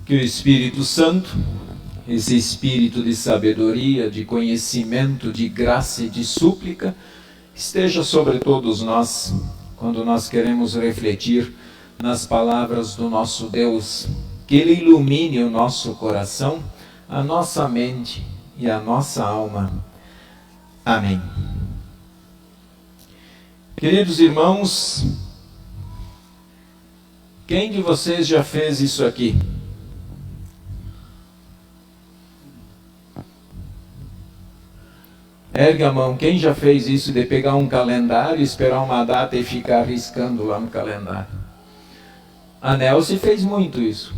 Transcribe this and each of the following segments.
Que o Espírito Santo, esse espírito de sabedoria, de conhecimento, de graça e de súplica, esteja sobre todos nós, quando nós queremos refletir nas palavras do nosso Deus. Que Ele ilumine o nosso coração, a nossa mente e a nossa alma. Amém. Queridos irmãos, quem de vocês já fez isso aqui? Ergue a mão, quem já fez isso de pegar um calendário, esperar uma data e ficar riscando lá no calendário? A Nelce fez muito isso,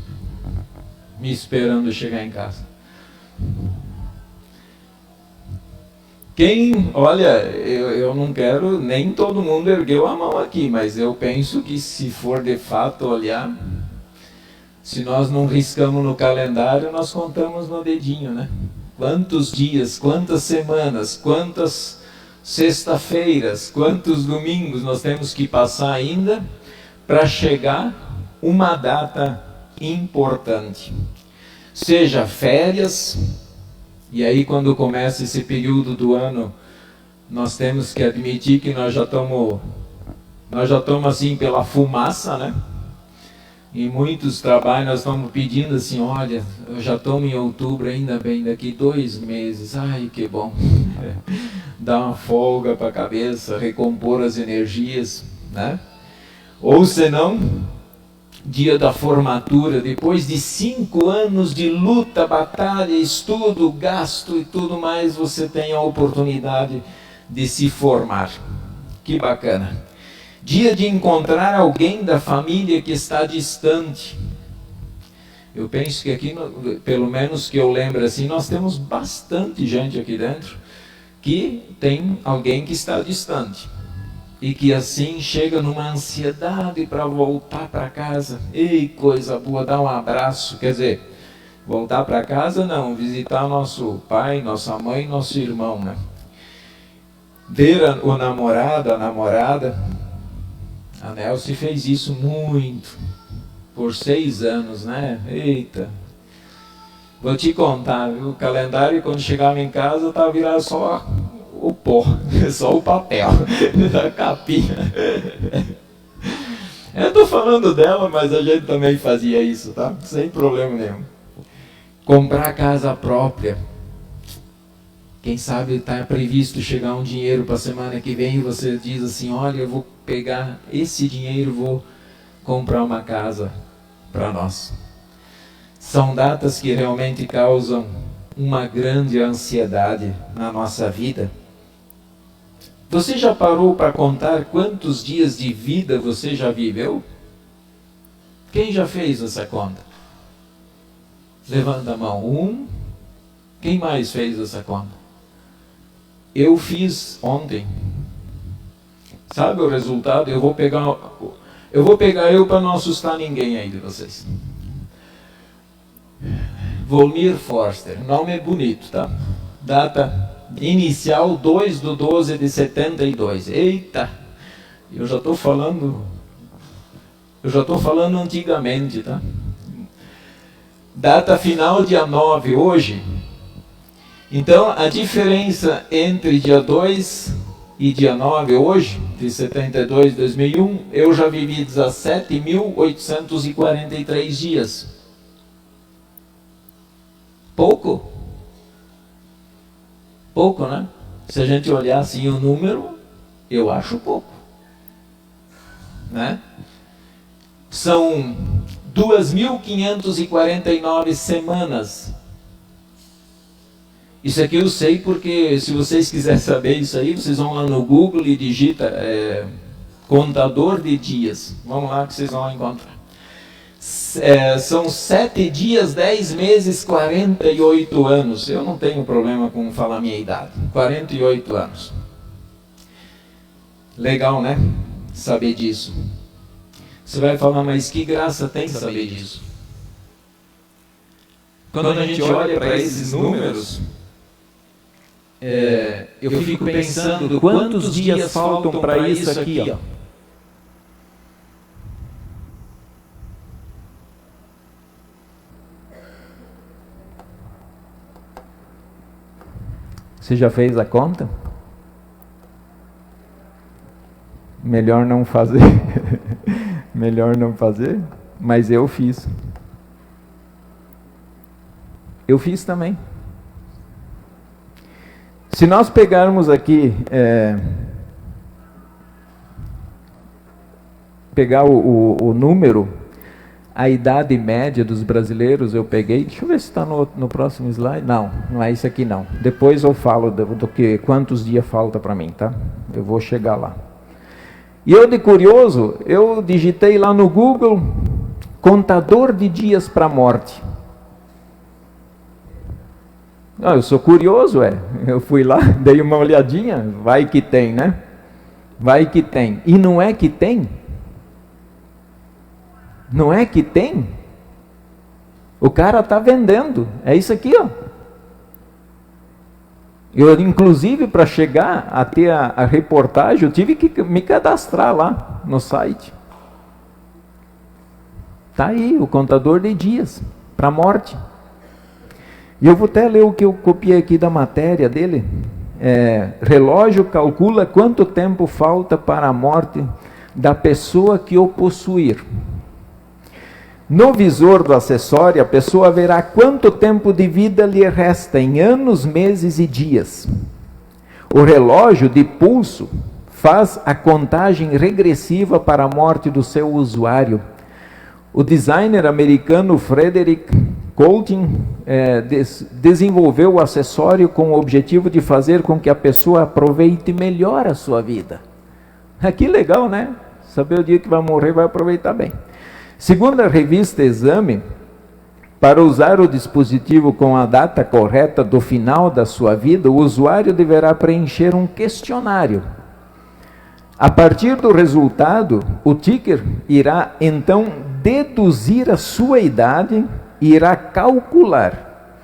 me esperando chegar em casa. Olha, eu não quero, nem todo mundo ergueu a mão aqui, mas eu penso que se for de fato olhar, se nós não riscamos no calendário, nós contamos no dedinho, né? Quantos dias, quantas semanas, quantas sexta-feiras, quantos domingos nós temos que passar ainda para chegar uma data importante. Seja férias, e aí quando começa esse período do ano, nós temos que admitir que nós já estamos assim pela fumaça, né? Em muitos trabalhos nós estamos pedindo assim, olha, eu já estou em outubro, ainda bem, daqui 2 meses, ai que bom, dar uma folga para a cabeça, recompor as energias, né? Ou senão, dia da formatura, depois de 5 anos de luta, batalha, estudo, gasto e tudo mais, você tem a oportunidade de se formar. Que bacana. Dia de encontrar alguém da família que está distante. Eu penso que aqui, pelo menos que eu lembro assim, nós temos bastante gente aqui dentro que tem alguém que está distante. E que assim chega numa ansiedade para voltar para casa. Ei, coisa boa, dar um abraço. Quer dizer, voltar para casa não, visitar nosso pai, nossa mãe, nosso irmão, né? Ver o namorado, a namorada. A Nelce fez isso muito, por 6 anos, né? Eita! Vou te contar, viu? O calendário, quando chegava em casa, estava virado só o pó, só o papel, da capinha. Eu estou falando dela, mas a gente também fazia isso, tá? Sem problema nenhum. Comprar casa própria. Quem sabe está previsto chegar um dinheiro para a semana que vem e você diz assim, olha, eu vou pegar esse dinheiro, vou comprar uma casa para nós. São datas que realmente causam uma grande ansiedade na nossa vida. Você já parou para contar quantos dias de vida você já viveu? Quem já fez essa conta? Levanta a mão. 1. Quem mais fez essa conta? Eu fiz ontem. Sabe o resultado? Eu vou pegar eu para não assustar ninguém aí de vocês. Volmir Forster, nome é bonito, tá? Data inicial 2/12/72. Eita! Eu já estou falando antigamente, tá? Data final dia 9 hoje. Então, a diferença entre dia 2 e dia 9 hoje, de 72 2001, eu já vivi 17.843 dias. Pouco? Pouco, né? Se a gente olhar assim o número, eu acho pouco. Né? São 2.549 semanas. Isso aqui eu sei porque, se vocês quiserem saber isso aí, vocês vão lá no Google e digita contador de dias. Vamos lá que vocês vão encontrar. São 7 dias, 10 meses, 48 anos. Eu não tenho problema com falar a minha idade. 48 anos. Legal, né? Saber disso. Você vai falar, mas que graça tem saber disso? Quando a gente olha para esses números, eu fico pensando quantos dias faltam para isso aqui, ó. Você já fez a conta? Melhor não fazer. Melhor não fazer, mas eu fiz. Eu fiz também. Se nós pegarmos aqui, pegar o número, a idade média dos brasileiros, eu peguei, deixa eu ver se está no próximo slide. Não é isso aqui não. Depois eu falo do que quantos dias falta para mim, tá? Eu vou chegar lá. E eu, de curioso, eu digitei lá no Google, contador de dias para a morte. Eu sou curioso, eu fui lá, dei uma olhadinha, vai que tem, né? Vai que tem. E não é que tem? Não é que tem? O cara está vendendo, é isso aqui, ó. Eu, inclusive, para chegar a ter a reportagem, eu tive que me cadastrar lá no site. Está aí, o contador de dias para a morte. E eu vou até ler o que eu copiei aqui da matéria dele. Relógio calcula quanto tempo falta para a morte da pessoa que o possuir. No visor do acessório, a pessoa verá quanto tempo de vida lhe resta em anos, meses e dias. O relógio de pulso faz a contagem regressiva para a morte do seu usuário. O designer americano Frederick Coulting desenvolveu o acessório com o objetivo de fazer com que a pessoa aproveite melhor a sua vida. Que legal, né? Saber o dia que vai morrer, vai aproveitar bem. Segundo a revista Exame, para usar o dispositivo com a data correta do final da sua vida, o usuário deverá preencher um questionário. A partir do resultado, o ticker irá então deduzir a sua idade e irá calcular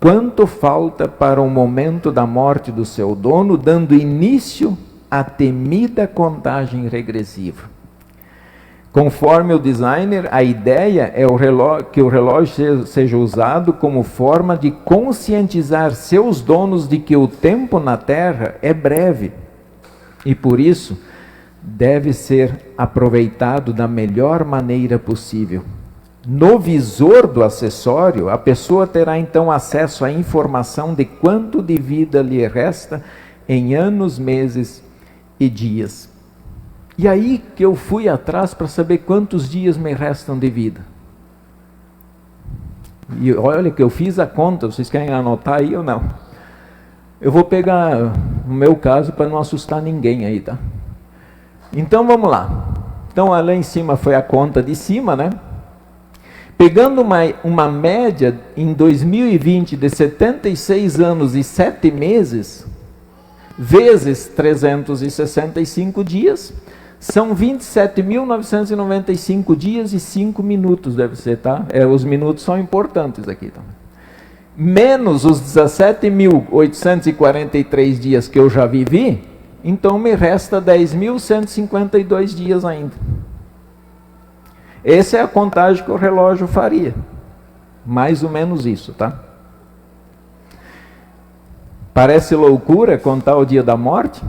quanto falta para o momento da morte do seu dono, dando início à temida contagem regressiva. Conforme o designer, a ideia é que o relógio seja usado como forma de conscientizar seus donos de que o tempo na Terra é breve e, por isso, deve ser aproveitado da melhor maneira possível. No visor do acessório, a pessoa terá então acesso à informação de quanto de vida lhe resta em anos, meses e dias. E aí que eu fui atrás para saber quantos dias me restam de vida. E olha que eu fiz a conta, vocês querem anotar aí ou não? Eu vou pegar o meu caso para não assustar ninguém aí, tá? Então vamos lá. Então lá em cima foi a conta de cima, né? Pegando uma média em 2020 de 76 anos e 7 meses, vezes 365 dias, são 27.995 dias e 5 minutos, deve ser, tá? Os minutos são importantes aqui, tá? Menos os 17.843 dias que eu já vivi, então me resta 10.152 dias ainda. Essa é a contagem que o relógio faria. Mais ou menos isso, tá? Parece loucura contar o dia da morte?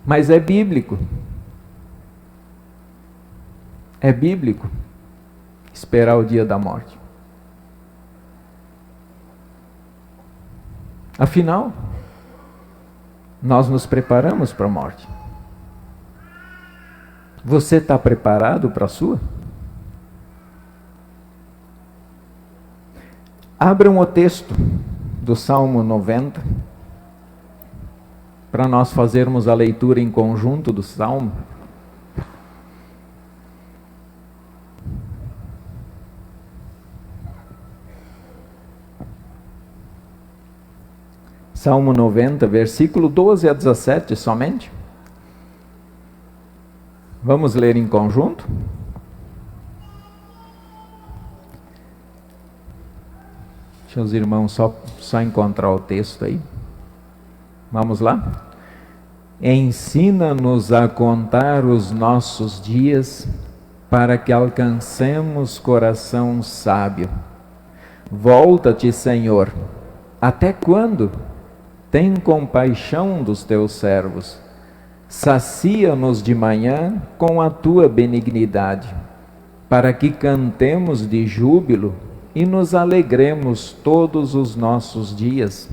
Mas é bíblico. É bíblico esperar o dia da morte. Afinal, nós nos preparamos para a morte. Você está preparado para a sua? Abram o texto do Salmo 90. Para nós fazermos a leitura em conjunto do Salmo. Salmo 90, versículo 12 a 17 somente. Vamos ler em conjunto? Deixa os irmãos só encontrar o texto aí. Vamos lá? Ensina-nos a contar os nossos dias, para que alcancemos coração sábio. Volta-te, Senhor, Até quando? Tem compaixão dos teus servos. Sacia-nos de manhã com a tua benignidade, para que cantemos de júbilo e nos alegremos todos os nossos dias.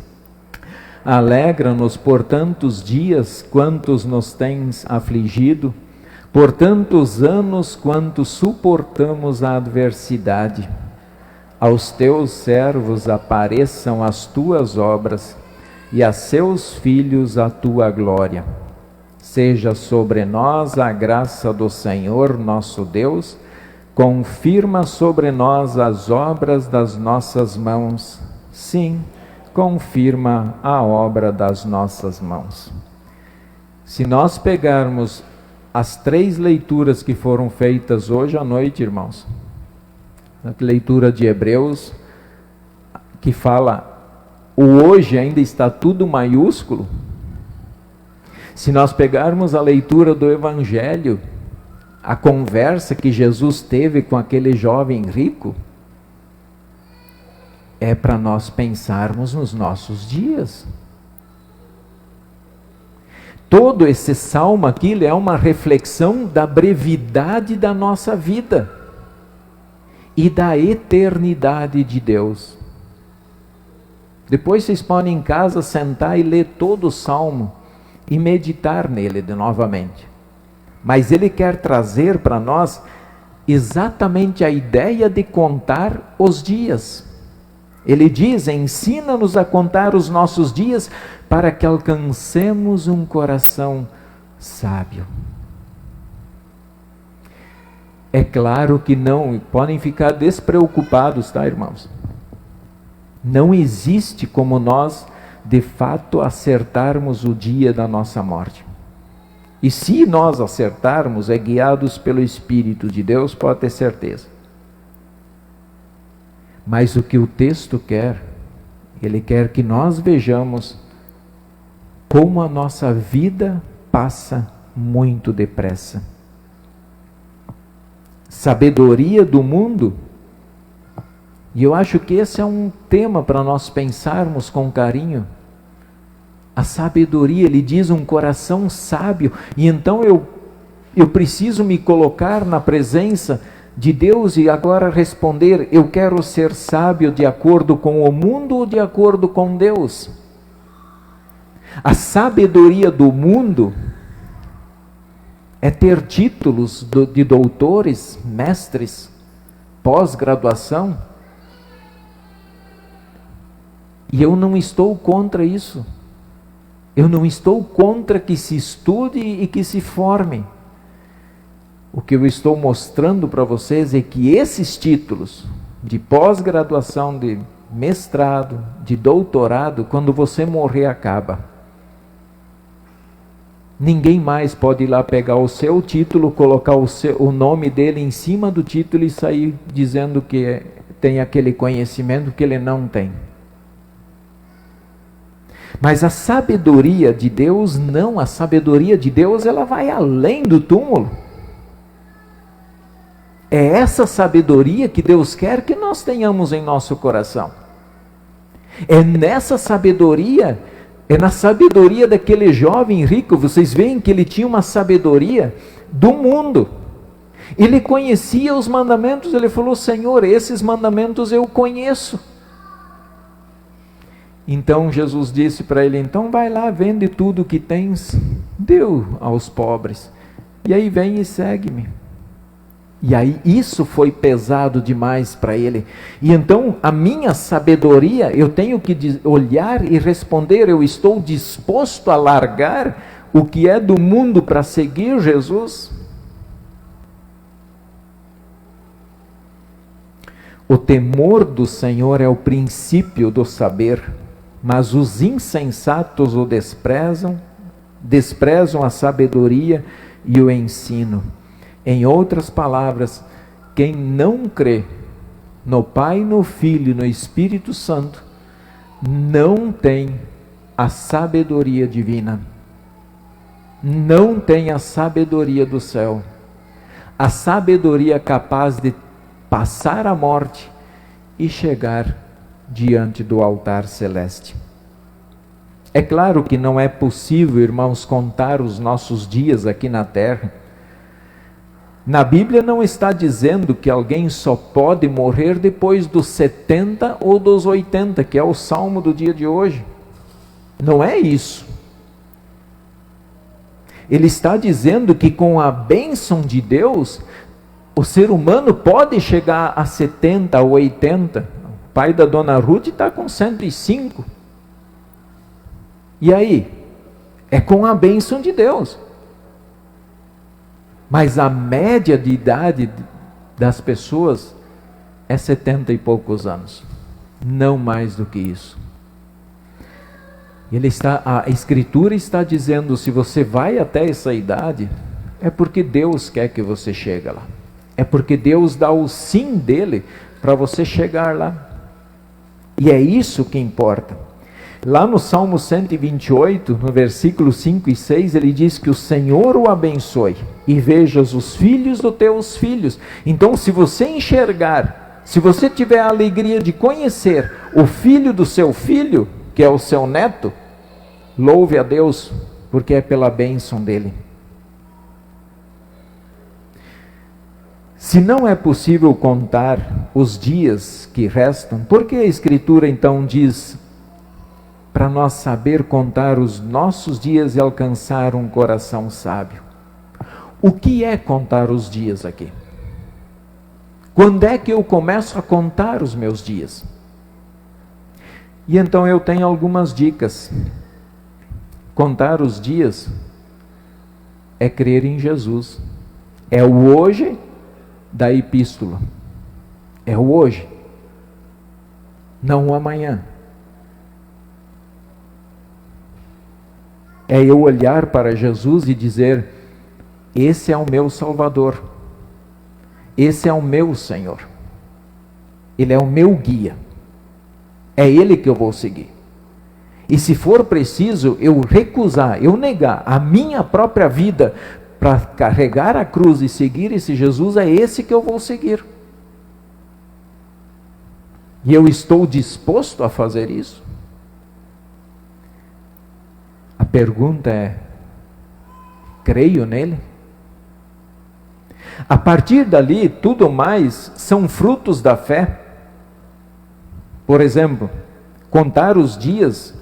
Alegra-nos por tantos dias quantos nos tens afligido, por tantos anos quanto suportamos a adversidade. Aos teus servos apareçam as tuas obras, e a seus filhos a tua glória. Seja sobre nós a graça do Senhor nosso Deus, confirma sobre nós as obras das nossas mãos. Sim, confirma a obra das nossas mãos. Se nós pegarmos as 3 leituras que foram feitas hoje à noite, irmãos, a leitura de Hebreus, que fala, o hoje ainda está tudo maiúsculo. Se nós pegarmos a leitura do Evangelho, a conversa que Jesus teve com aquele jovem rico, é para nós pensarmos nos nossos dias. Todo esse salmo aqui é uma reflexão da brevidade da nossa vida e da eternidade de Deus. Depois vocês podem em casa sentar e ler todo o salmo e meditar nele novamente. Mas ele quer trazer para nós exatamente a ideia de contar os dias. Ele diz, ensina-nos a contar os nossos dias para que alcancemos um coração sábio. É claro que não, podem ficar despreocupados, tá, irmãos? Não existe como nós, de fato, acertarmos o dia da nossa morte. E se nós acertarmos, é guiados pelo Espírito de Deus, pode ter certeza. Mas o que o texto quer, ele quer que nós vejamos como a nossa vida passa muito depressa. Sabedoria do mundo. E eu acho que esse é um tema para nós pensarmos com carinho. A sabedoria, ele diz um coração sábio. E então eu preciso me colocar na presença de Deus e agora responder, eu quero ser sábio de acordo com o mundo ou de acordo com Deus? A sabedoria do mundo é ter títulos de doutores, mestres, pós-graduação. E eu não estou contra isso. Eu não estou contra que se estude e que se forme. O que eu estou mostrando para vocês é que esses títulos de pós-graduação, de mestrado, de doutorado, quando você morrer acaba. Ninguém mais pode ir lá pegar o seu título, colocar o nome dele em cima do título e sair dizendo que tem aquele conhecimento que ele não tem. Mas a sabedoria de Deus não, a sabedoria de Deus ela vai além do túmulo. É essa sabedoria que Deus quer que nós tenhamos em nosso coração. É nessa sabedoria, é na sabedoria daquele jovem rico, vocês veem que ele tinha uma sabedoria do mundo. Ele conhecia os mandamentos, ele falou, Senhor, esses mandamentos eu conheço. Então Jesus disse para ele, então vai lá, vende tudo o que tens, deu aos pobres, e aí vem e segue-me. E aí isso foi pesado demais para ele. E então a minha sabedoria, eu tenho que olhar e responder, eu estou disposto a largar o que é do mundo para seguir Jesus? O temor do Senhor é o princípio do saber, mas os insensatos o desprezam a sabedoria e o ensino. Em outras palavras, quem não crê no Pai, no Filho e no Espírito Santo, não tem a sabedoria divina, não tem a sabedoria do céu, a sabedoria capaz de passar a morte e chegar diante do altar celeste. É claro que não é possível, irmãos, contar os nossos dias aqui na terra. Na Bíblia não está dizendo que alguém só pode morrer depois dos 70 ou dos 80, que é o salmo do dia de hoje. Não é isso. Ele está dizendo que com a bênção de Deus, o ser humano pode chegar a 70 ou 80. O pai da dona Ruth está com 105. E aí? É com a bênção de Deus. Mas a média de idade das pessoas é 70 e poucos anos. Não mais do que isso. A Escritura está dizendo, se você vai até essa idade, é porque Deus quer que você chegue lá. É porque Deus dá o sim dele para você chegar lá. E é isso que importa. Lá no Salmo 128, no versículo 5 e 6, ele diz que o Senhor o abençoe e vejas os filhos dos teus filhos. Então, se você enxergar, se você tiver a alegria de conhecer o filho do seu filho, que é o seu neto, louve a Deus, porque é pela bênção dele. Se não é possível contar os dias que restam, por que a Escritura então diz para nós saber contar os nossos dias e alcançar um coração sábio? O que é contar os dias aqui? Quando é que eu começo a contar os meus dias? E então eu tenho algumas dicas. Contar os dias é crer em Jesus. É o hoje da epístola. É o hoje, não o amanhã. É eu olhar para Jesus e dizer: esse é o meu Salvador, esse é o meu Senhor, Ele é o meu guia, é Ele que eu vou seguir. E se for preciso eu recusar, eu negar a minha própria vida para carregar a cruz e seguir esse Jesus, é esse que eu vou seguir. E eu estou disposto a fazer isso? A pergunta é: creio nele? A partir dali, tudo mais são frutos da fé. Por exemplo, contar os dias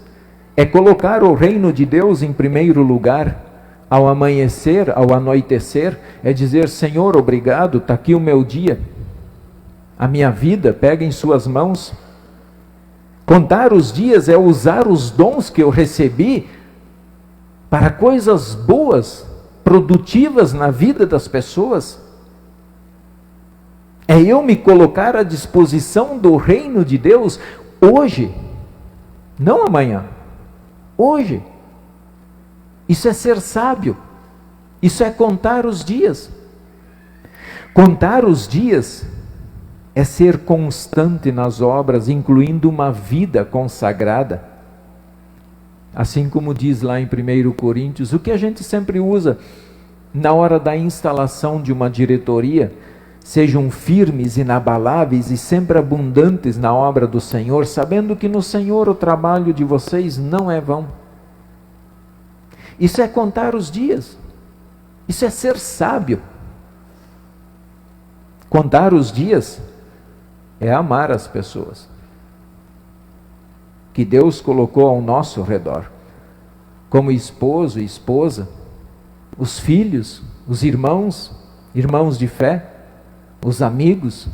é colocar o reino de Deus em primeiro lugar. Ao amanhecer, ao anoitecer, é dizer: Senhor, obrigado, está aqui o meu dia, a minha vida, pega em suas mãos. Contar os dias é usar os dons que eu recebi para coisas boas, produtivas na vida das pessoas. É eu me colocar à disposição do reino de Deus hoje, não amanhã, hoje. Isso é ser sábio, isso é contar os dias. Contar os dias é ser constante nas obras, incluindo uma vida consagrada. Assim como diz lá em 1 Coríntios, o que a gente sempre usa na hora da instalação de uma diretoria: sejam firmes, inabaláveis e sempre abundantes na obra do Senhor, sabendo que no Senhor o trabalho de vocês não é vão. Isso é contar os dias, isso é ser sábio. Contar os dias é amar as pessoas que Deus colocou ao nosso redor, como esposo e esposa, os filhos, os irmãos, irmãos de fé, os amigos.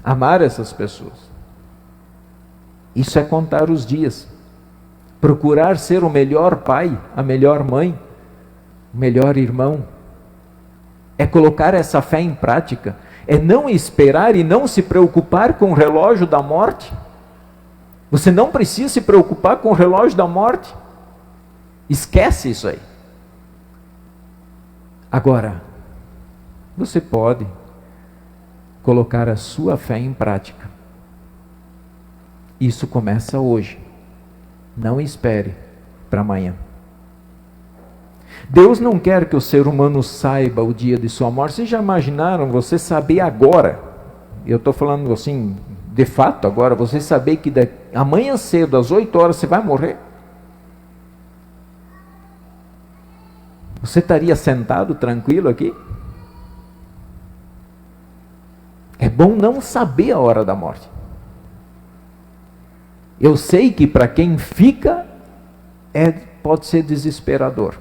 Amar essas pessoas. Isso é contar os dias. Procurar ser o melhor pai, a melhor mãe, o melhor irmão. É colocar essa fé em prática. É não esperar e não se preocupar com o relógio da morte. Você não precisa se preocupar com o relógio da morte. Esquece isso aí. Agora, você pode colocar a sua fé em prática. Isso começa hoje. Não espere para amanhã. Deus não quer que o ser humano saiba o dia de sua morte. Vocês já imaginaram você saber agora? Eu estou falando assim, de fato agora, você saber que amanhã cedo, às 8 horas, você vai morrer? Você estaria sentado tranquilo aqui? É bom não saber a hora da morte. Eu sei que para quem fica, pode ser desesperador.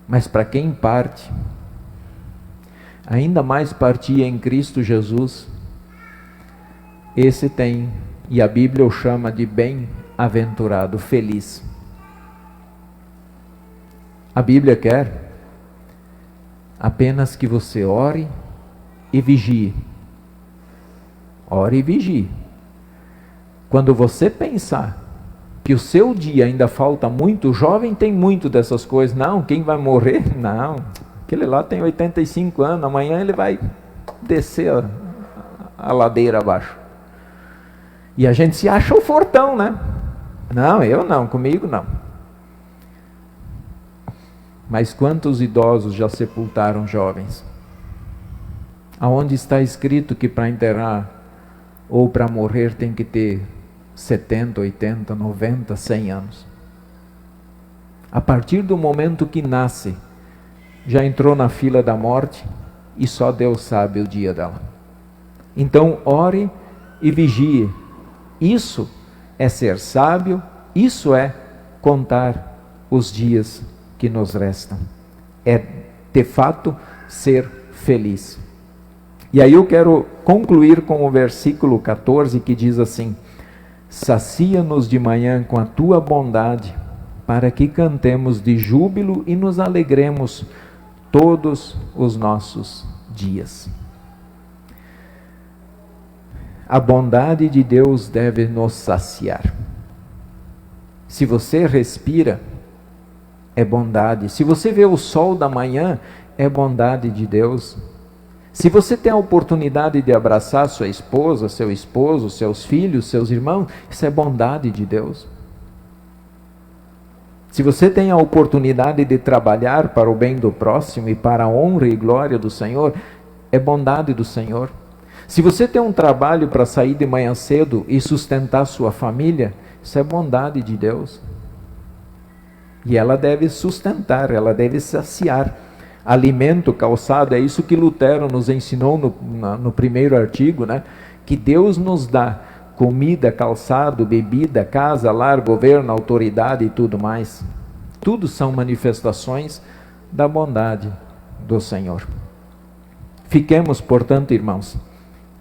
Mas para quem parte, ainda mais partir em Cristo Jesus, esse tem, e a Bíblia o chama de bem-aventurado, feliz. A Bíblia quer apenas que você ore e vigie. Ore e vigie. Quando você pensar que o seu dia ainda falta muito, o jovem tem muito dessas coisas. Não, quem vai morrer? Não, aquele lá tem 85 anos, amanhã ele vai descer a ladeira abaixo. E a gente se acha o fortão, né? Não, eu não, comigo não. Mas quantos idosos já sepultaram jovens? Aonde está escrito que para enterrar ou para morrer tem que ter 70, 80, 90, 100 anos? A partir do momento que nasce, já entrou na fila da morte e só Deus sabe o dia dela. Então ore e vigie. Isso é ser sábio, isso é contar os dias que nos restam. É, de fato, ser feliz. E aí eu quero concluir com o versículo 14, que diz assim: sacia-nos de manhã com a tua bondade, para que cantemos de júbilo e nos alegremos todos os nossos dias. A bondade de Deus deve nos saciar. Se você respira, é bondade. Se você vê o sol da manhã, é bondade de Deus. Se você tem a oportunidade de abraçar sua esposa, seu esposo, seus filhos, seus irmãos, isso é bondade de Deus. Se você tem a oportunidade de trabalhar para o bem do próximo e para a honra e glória do Senhor, é bondade do Senhor. Se você tem um trabalho para sair de manhã cedo e sustentar sua família, isso é bondade de Deus. E ela deve sustentar, ela deve saciar. Alimento, calçado, é isso que Lutero nos ensinou no primeiro artigo, né? Que Deus nos dá comida, calçado, bebida, casa, lar, governo, autoridade e tudo mais. Tudo são manifestações da bondade do Senhor. Fiquemos, portanto, irmãos,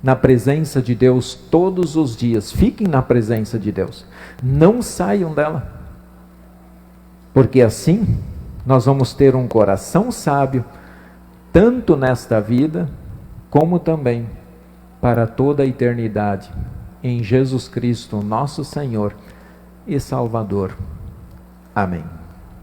na presença de Deus todos os dias. Fiquem na presença de Deus. Não saiam dela. Porque assim nós vamos ter um coração sábio, tanto nesta vida, como também para toda a eternidade, em Jesus Cristo, nosso Senhor e Salvador. Amém.